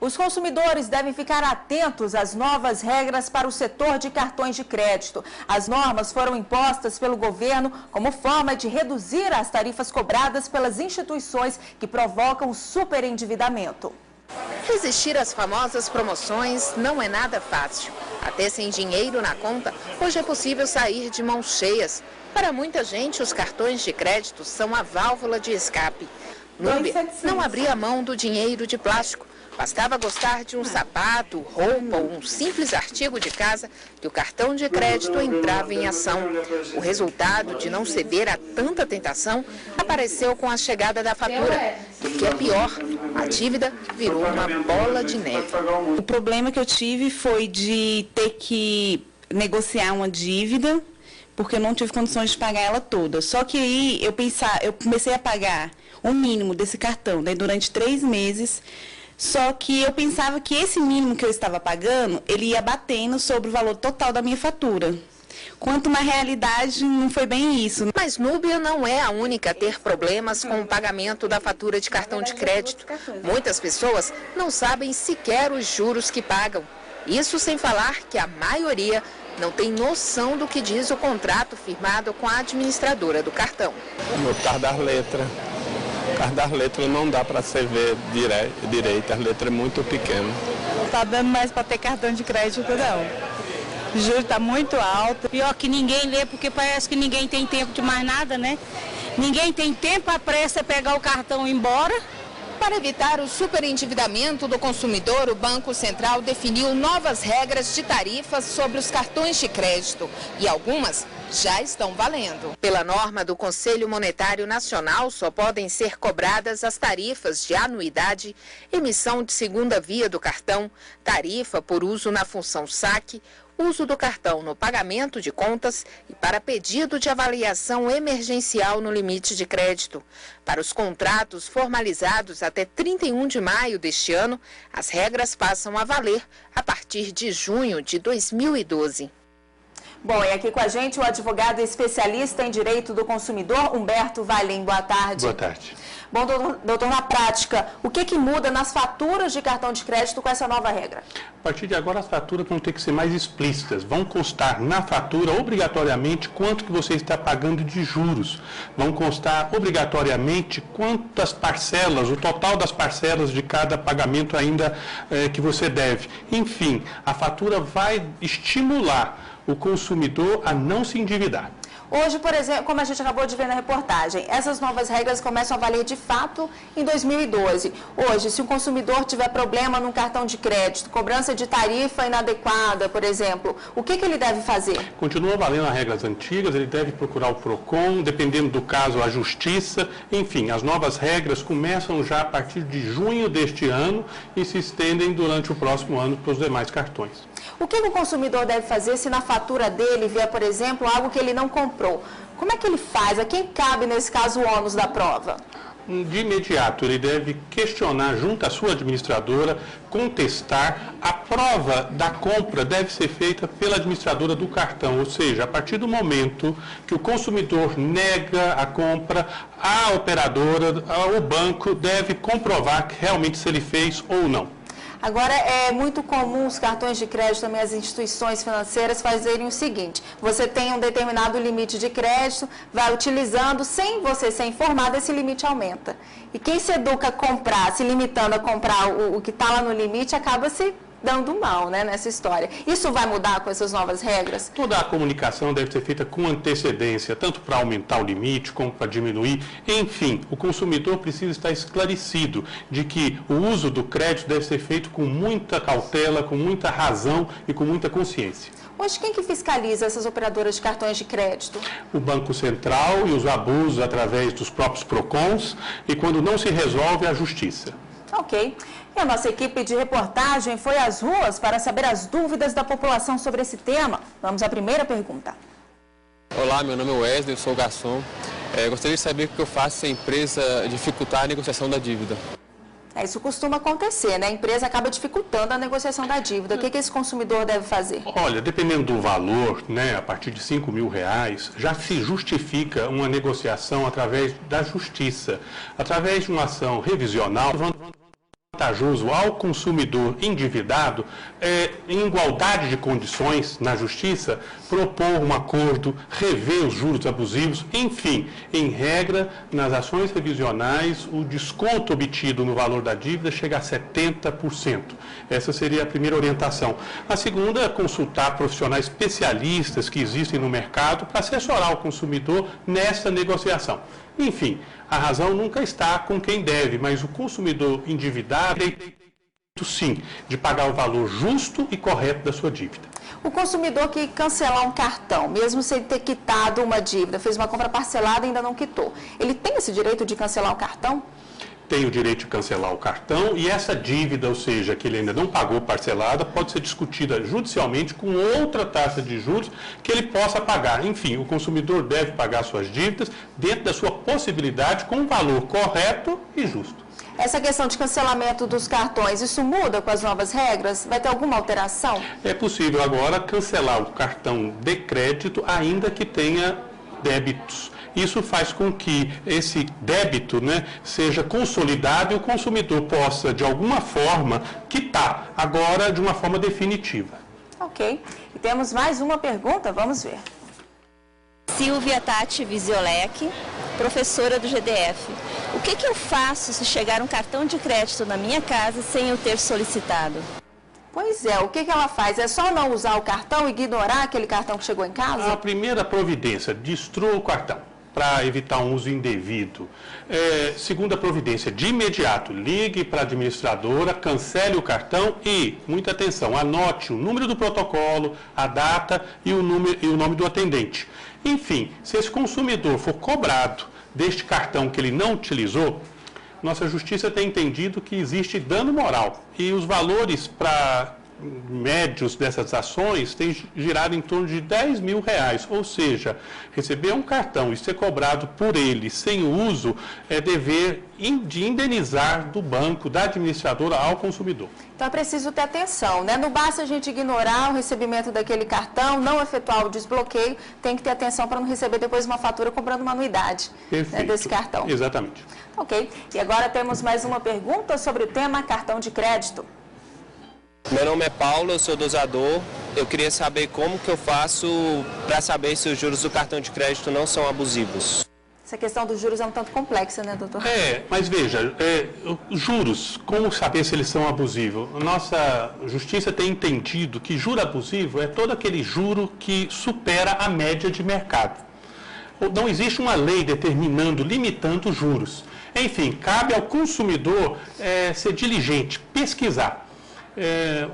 Os consumidores devem ficar atentos às novas regras para o setor de cartões de crédito. As normas foram impostas pelo governo como forma de reduzir as tarifas cobradas pelas instituições que provocam o superendividamento. Resistir às famosas promoções não é nada fácil. Até sem dinheiro na conta, hoje é possível sair de mãos cheias. Para muita gente, os cartões de crédito são a válvula de escape. Núbia não abria mão do dinheiro de plástico. Bastava gostar de um sapato, roupa ou um simples artigo de casa que o cartão de crédito entrava em ação. O resultado de não ceder a tanta tentação apareceu com a chegada da fatura. O que é pior, a dívida virou uma bola de neve. O problema que eu tive foi de ter que negociar uma dívida, porque eu não tive condições de pagar ela toda. Só que aí eu comecei a pagar o mínimo desse cartão, né, durante 3 meses. Só que eu pensava que esse mínimo que eu estava pagando, ele ia batendo sobre o valor total da minha fatura. Quanto na realidade, não foi bem isso. Mas Núbia não é a única a ter problemas com o pagamento da fatura de cartão de crédito. Muitas pessoas não sabem sequer os juros que pagam. Isso sem falar que a maioria não tem noção do que diz o contrato firmado com a administradora do cartão. O meu carro das letras. O carro das letras não dá para você ver direito, a letra é muito pequena. Não está dando mais para ter cartão de crédito, não. O juro está muito alto. Pior que ninguém lê, porque parece que ninguém tem tempo de mais nada, né? Ninguém tem tempo, a pressa é pegar o cartão e ir embora. Para evitar o superendividamento do consumidor, o Banco Central definiu novas regras de tarifas sobre os cartões de crédito e algumas já estão valendo. Pela norma do Conselho Monetário Nacional, só podem ser cobradas as tarifas de anuidade, emissão de segunda via do cartão, tarifa por uso na função saque, uso do cartão no pagamento de contas e para pedido de avaliação emergencial no limite de crédito. Para os contratos formalizados até 31 de maio deste ano, as regras passam a valer a partir de junho de 2012. Bom, e aqui com a gente o advogado especialista em direito do consumidor, Humberto Valim. Boa tarde. Boa tarde. Bom, doutor, na prática, o que muda nas faturas de cartão de crédito com essa nova regra? A partir de agora, as faturas vão ter que ser mais explícitas. Vão constar na fatura, obrigatoriamente, quanto que você está pagando de juros. Vão constar, obrigatoriamente, quantas parcelas, o total das parcelas de cada pagamento ainda que você deve. Enfim, a fatura vai estimular o consumidor a não se endividar. Hoje, por exemplo, como a gente acabou de ver na reportagem, essas novas regras começam a valer de fato em 2012. Hoje, se o consumidor tiver problema no cartão de crédito, cobrança de tarifa inadequada, por exemplo, o que ele deve fazer? Continua valendo as regras antigas, ele deve procurar o PROCON, dependendo do caso, a Justiça. Enfim, as novas regras começam já a partir de junho deste ano e se estendem durante o próximo ano para os demais cartões. O que o consumidor deve fazer se na fatura dele vier, por exemplo, algo que ele não comprou? Como é que ele faz? A quem cabe, nesse caso, o ônus da prova? De imediato, ele deve questionar junto à sua administradora, contestar. A prova da compra deve ser feita pela administradora do cartão, ou seja, a partir do momento que o consumidor nega a compra, a operadora, o banco deve comprovar que realmente se ele fez ou não. Agora, é muito comum os cartões de crédito, também as instituições financeiras, fazerem o seguinte: você tem um determinado limite de crédito, vai utilizando, sem você ser informado, esse limite aumenta. E quem se educa a comprar, se limitando a comprar o que está lá no limite, acaba se dando mal, né, nessa história. Isso vai mudar com essas novas regras? Toda a comunicação deve ser feita com antecedência, tanto para aumentar o limite, como para diminuir. Enfim, o consumidor precisa estar esclarecido de que o uso do crédito deve ser feito com muita cautela, com muita razão e com muita consciência. Hoje, quem que fiscaliza essas operadoras de cartões de crédito? O Banco Central e os abusos através dos próprios PROCONs, e quando não se resolve, a Justiça. Ok. E a nossa equipe de reportagem foi às ruas para saber as dúvidas da população sobre esse tema. Vamos à primeira pergunta. Olá, meu nome é Wesley, eu sou garçom. Gostaria de saber o que eu faço se a empresa dificultar a negociação da dívida. Isso costuma acontecer, né? A empresa acaba dificultando a negociação da dívida. O que esse consumidor deve fazer? Olha, dependendo do valor, né, a partir de R$5.000, já se justifica uma negociação através da Justiça, através de uma ação revisional. vantajoso ao consumidor endividado, em igualdade de condições na Justiça, propor um acordo, rever os juros abusivos, enfim, em regra, nas ações revisionais, o desconto obtido no valor da dívida chega a 70%. Essa seria a primeira orientação. A segunda é consultar profissionais especialistas que existem no mercado para assessorar o consumidor nessa negociação. Enfim, a razão nunca está com quem deve, mas o consumidor endividado tem direito, sim, de pagar o valor justo e correto da sua dívida. O consumidor que cancelar um cartão, mesmo sem ter quitado uma dívida, fez uma compra parcelada e ainda não quitou, ele tem esse direito de cancelar o cartão? Tem o direito de cancelar o cartão e essa dívida, ou seja, que ele ainda não pagou parcelada, pode ser discutida judicialmente com outra taxa de juros que ele possa pagar. Enfim, o consumidor deve pagar suas dívidas dentro da sua possibilidade com um valor correto e justo. Essa questão de cancelamento dos cartões, isso muda com as novas regras? Vai ter alguma alteração? É possível agora cancelar o cartão de crédito ainda que tenha débitos. Isso faz com que esse débito, seja consolidado e o consumidor possa, de alguma forma, quitar, agora de uma forma definitiva. Ok. E temos mais uma pergunta, vamos ver. Silvia Tati Visiolek, professora do GDF. O que eu faço se chegar um cartão de crédito na minha casa sem eu ter solicitado? Pois é, o que ela faz? É só não usar o cartão e ignorar aquele cartão que chegou em casa? A primeira providência, destrua o cartão para evitar um uso indevido. Segunda providência, de imediato, ligue para a administradora, cancele o cartão e, muita atenção, anote o número do protocolo, a data e o nome do atendente. Enfim, se esse consumidor for cobrado deste cartão que ele não utilizou, nossa Justiça tem entendido que existe dano moral e os valores para médios dessas ações têm girado em torno de R$10 mil, ou seja, receber um cartão e ser cobrado por ele sem uso é dever de indenizar do banco, da administradora ao consumidor. Então é preciso ter atenção, Não basta a gente ignorar o recebimento daquele cartão, não efetuar o desbloqueio, tem que ter atenção para não receber depois uma fatura cobrando uma anuidade desse cartão. Exatamente. Ok, e agora temos mais uma pergunta sobre o tema cartão de crédito. Meu nome é Paulo, eu sou dosador. Eu queria saber como que eu faço para saber se os juros do cartão de crédito não são abusivos. Essa questão dos juros é um tanto complexa, doutor? Mas veja, juros, como saber se eles são abusivos? Nossa Justiça tem entendido que juro abusivo é todo aquele juro que supera a média de mercado. Não existe uma lei determinando, limitando os juros. Enfim, cabe ao consumidor ser diligente, pesquisar.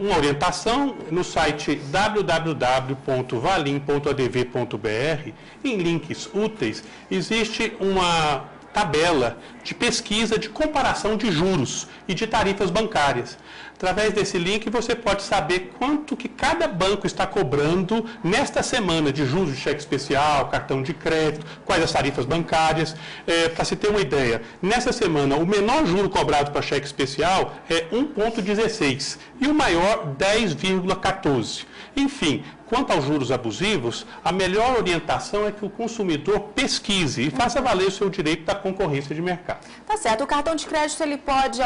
Uma orientação no site www.valim.adv.br, em links úteis, existe uma tabela de pesquisa de comparação de juros e de tarifas bancárias. Através desse link você pode saber quanto que cada banco está cobrando nesta semana de juros de cheque especial, cartão de crédito, quais as tarifas bancárias. Para se ter uma ideia, nessa semana o menor juro cobrado para cheque especial é 1,16 e o maior 10,14. Enfim, quanto aos juros abusivos, a melhor orientação é que o consumidor pesquise e faça valer o seu direito da concorrência de mercado. Tá certo. O cartão de crédito, a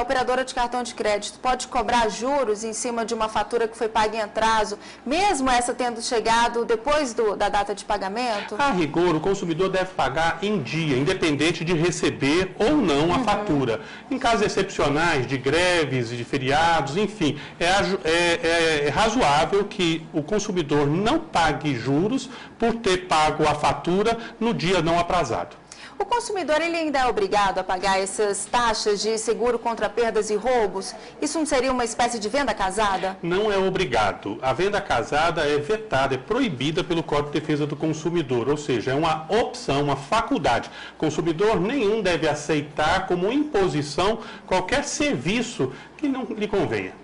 operadora de cartão de crédito pode cobrar juros em cima de uma fatura que foi paga em atraso, mesmo essa tendo chegado depois da data de pagamento? A rigor, o consumidor deve pagar em dia, independente de receber ou não a fatura. Em casos excepcionais, de greves, de feriados, enfim, é razoável que o consumidor não pague juros por ter pago a fatura no dia não aprazado. O consumidor ele ainda é obrigado a pagar essas taxas de seguro contra perdas e roubos? Isso não seria uma espécie de venda casada? Não é obrigado. A venda casada é vetada, é proibida pelo Código de Defesa do Consumidor, ou seja, é uma opção, uma faculdade. Consumidor nenhum deve aceitar como imposição qualquer serviço que não lhe convenha.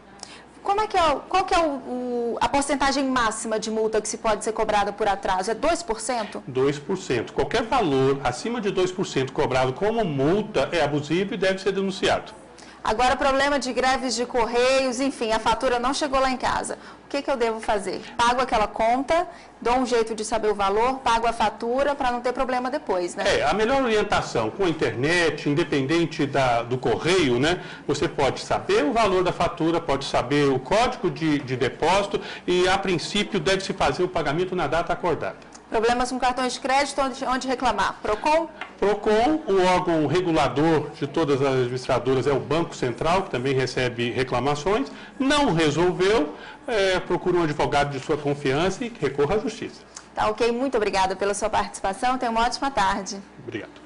Qual que é a porcentagem máxima de multa que se pode ser cobrada por atraso? É 2%? 2%. Qualquer valor acima de 2% cobrado como multa é abusivo e deve ser denunciado. Agora, problema de greves de correios, enfim, a fatura não chegou lá em casa. O que eu devo fazer? Pago aquela conta, dou um jeito de saber o valor, pago a fatura para não ter problema depois, né? A melhor orientação com a internet, independente do correio, né? Você pode saber o valor da fatura, pode saber o código de depósito e, a princípio, deve-se fazer o pagamento na data acordada. Problemas com cartões de crédito, onde reclamar? PROCON? PROCON, o órgão regulador de todas as administradoras é o Banco Central, que também recebe reclamações. Não resolveu, procure um advogado de sua confiança e recorra à justiça. Tá ok, muito obrigada pela sua participação. Tenha uma ótima tarde. Obrigado.